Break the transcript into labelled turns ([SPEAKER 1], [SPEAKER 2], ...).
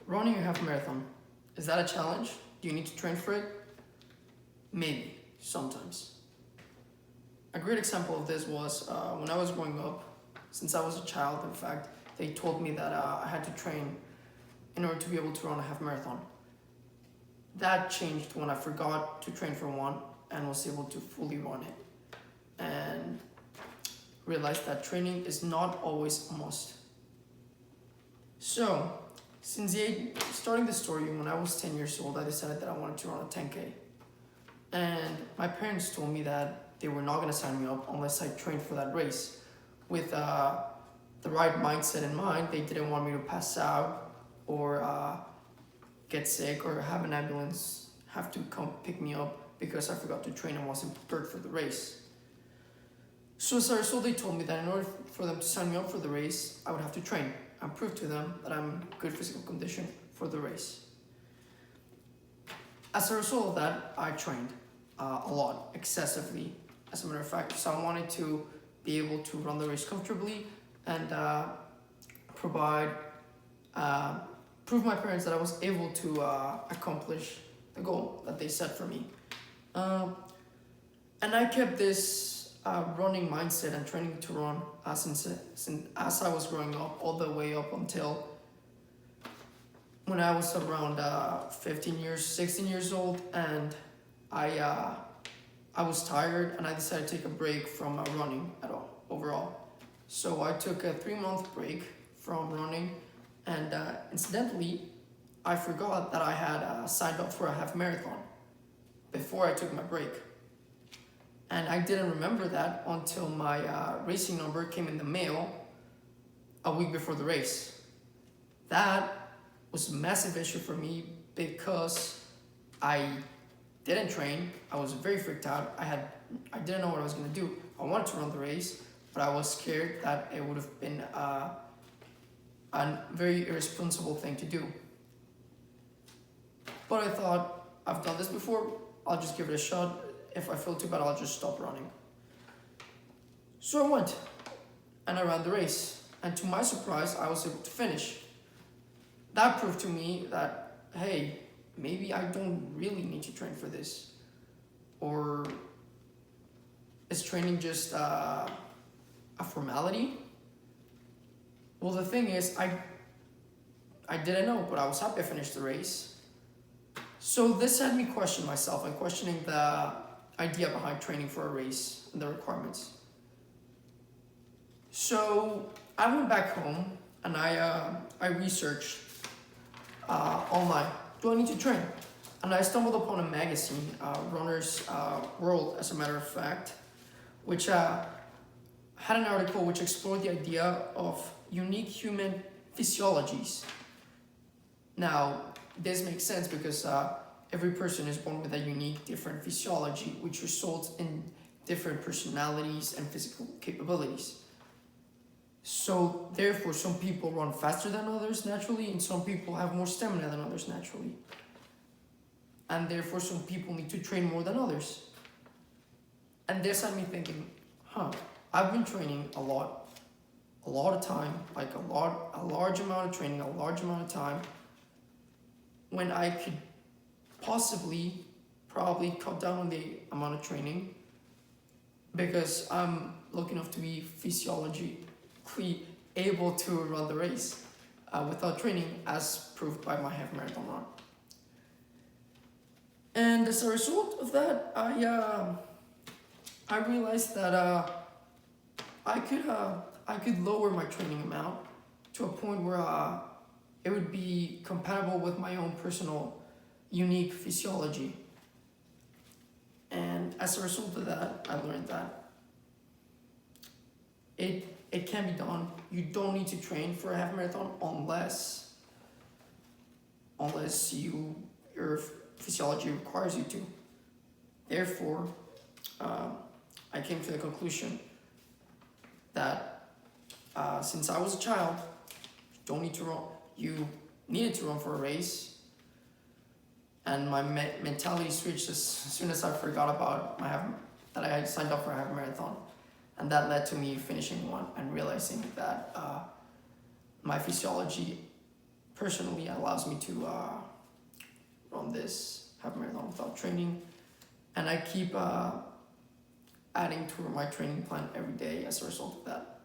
[SPEAKER 1] Running a half marathon, is that a challenge? Do you need to train for it? Maybe, sometimes. A great example of this was when I was growing up. Since I was a child, in fact, they told me that I had to train in order to be able to run a half marathon. That changed when I forgot to train for one and was able to fully run it. And realized that training is not always a must. So, starting the story, when I was 10 years old, I decided that I wanted to run a 10K. And my parents told me that they were not going to sign me up unless I trained for that race. With the right mindset in mind, they didn't want me to pass out or get sick or have an ambulance have to come pick me up because I forgot to train and wasn't prepared for the race. So as a result, they told me that in order for them to sign me up for the race, I would have to train and prove to them that I'm in good physical condition for the race. As a result of that, I trained a lot, excessively, as a matter of fact. So I wanted to be able to run the race comfortably and prove my parents that I was able to accomplish the goal that they set for me. And I kept this running mindset and training to run since as I was growing up, all the way up until when I was around 16 years old, and I was tired and I decided to take a break from running at all overall. So I took a 3-month break from running, and incidentally, I forgot that I had signed up for a half marathon before I took my break. And I didn't remember that until my racing number came in the mail a week before the race. That was a massive issue for me because I didn't train. I was very freaked out. I didn't know what I was going to do. I wanted to run the race, but I was scared that it would have been a very irresponsible thing to do. But I thought, I've done this before, I'll just give it a shot. If I feel too bad, I'll just stop running. So I went, and I ran the race. And to my surprise, I was able to finish. That proved to me that, hey, maybe I don't really need to train for this. Or is training just a formality? Well, the thing is, I didn't know, but I was happy I finished the race. So this had me question myself and questioning the idea behind training for a race and the requirements. So I went back home and I researched online. Do I need to train? And I stumbled upon a magazine, Runner's World, as a matter of fact, which had an article which explored the idea of unique human physiologies. Now, this makes sense because every person is born with a unique, different physiology, which results in different personalities and physical capabilities. So, therefore, some people run faster than others naturally, and some people have more stamina than others naturally. And therefore, some people need to train more than others. And this had me thinking, I've been training a lot of time, like a large amount of training, a large amount of time, when I could probably cut down on the amount of training because I'm lucky enough to be physiologically able to run the race without training, as proved by my half marathon run. And as a result of that, I realized that I could lower my training amount to a point where it would be compatible with my own personal unique physiology. And as a result of that, I learned that it can be done. You don't need to train for a half marathon unless your physiology requires you to. Therefore, I came to the conclusion that since I was a child, you needed to run for a race. And my mentality switched as soon as I forgot about that I had signed up for a half marathon. And that led to me finishing one and realizing that my physiology personally allows me to run this half marathon without training, and I keep adding to my training plan every day as a result of that.